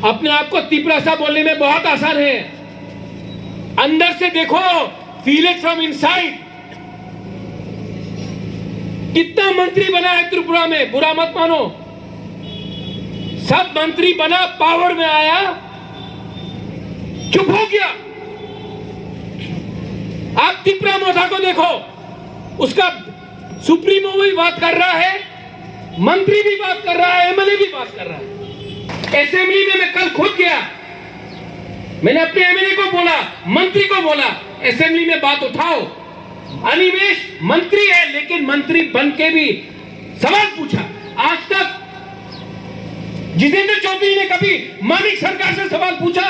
अपने आप को तिपरासा बोलने में बहुत आसान है, अंदर से देखो, फील इट फ्रॉम इनसाइड। कितना मंत्री बना है त्रिपुरा में, बुरा मत मानो, सब मंत्री बना, पावर में आया, चुप हो गया। आप तिपरा मोथा को देखो, उसका सुप्रीमो भी बात कर रहा है, मंत्री भी बात कर रहा है, एमएलए भी बात कर रहा है। असेंबली में मैं कल खुद गया, मैंने अपने एमएलए को बोला, मंत्री को बोला, असेंबली में बात उठाओ। अनिमेष मंत्री है, लेकिन मंत्री बन के भी सवाल पूछा। आज तक जितेंद्र चौधरी ने कभी मानिक सरकार से सवाल पूछा?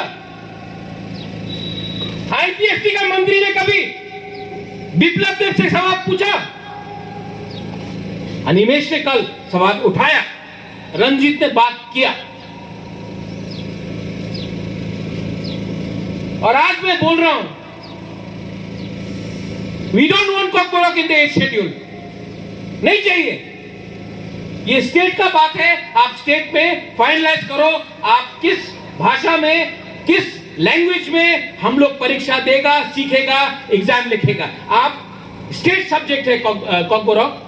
आईपीएसटी का मंत्री ने कभी बिप्लब देव से सवाल पूछा? अनिमेष ने कल सवाल उठाया, रंजीत ने बात किया, और आज मैं बोल रहा हूं, we don't want Kokborok in the 8th schedule, नहीं चाहिए। ये स्टेट का बात है, आप स्टेट में फाइनलाइज करो, आप किस भाषा में, किस लैंग्वेज में हम लोग परीक्षा देगा, सीखेगा, एग्जाम लिखेगा। आप स्टेट सब्जेक्ट है कॉकबोरॉक,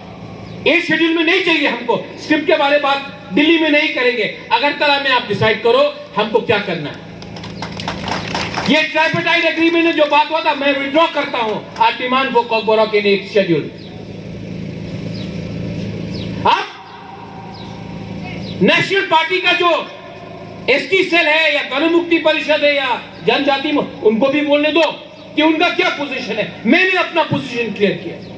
8th शेड्यूल में नहीं चाहिए हमको। स्क्रिप्ट के बारे में बात दिल्ली में नहीं करेंगे, अगरतला में आप डिसाइड करो हमको क्या करना है। ये ट्राइपार्टाइट एग्रीमेंट में जो बात हुआ था, मैं विड्रॉ करता हूं आज demand for Kokborok in 8th schedule. आप नेशनल पार्टी का जो एसटी सेल है या गणमुक्ति परिषद है या जनजाति में, उनको भी बोलने दो कि उनका क्या पोजीशन है। मैंने अपना पोजीशन क्लियर किया।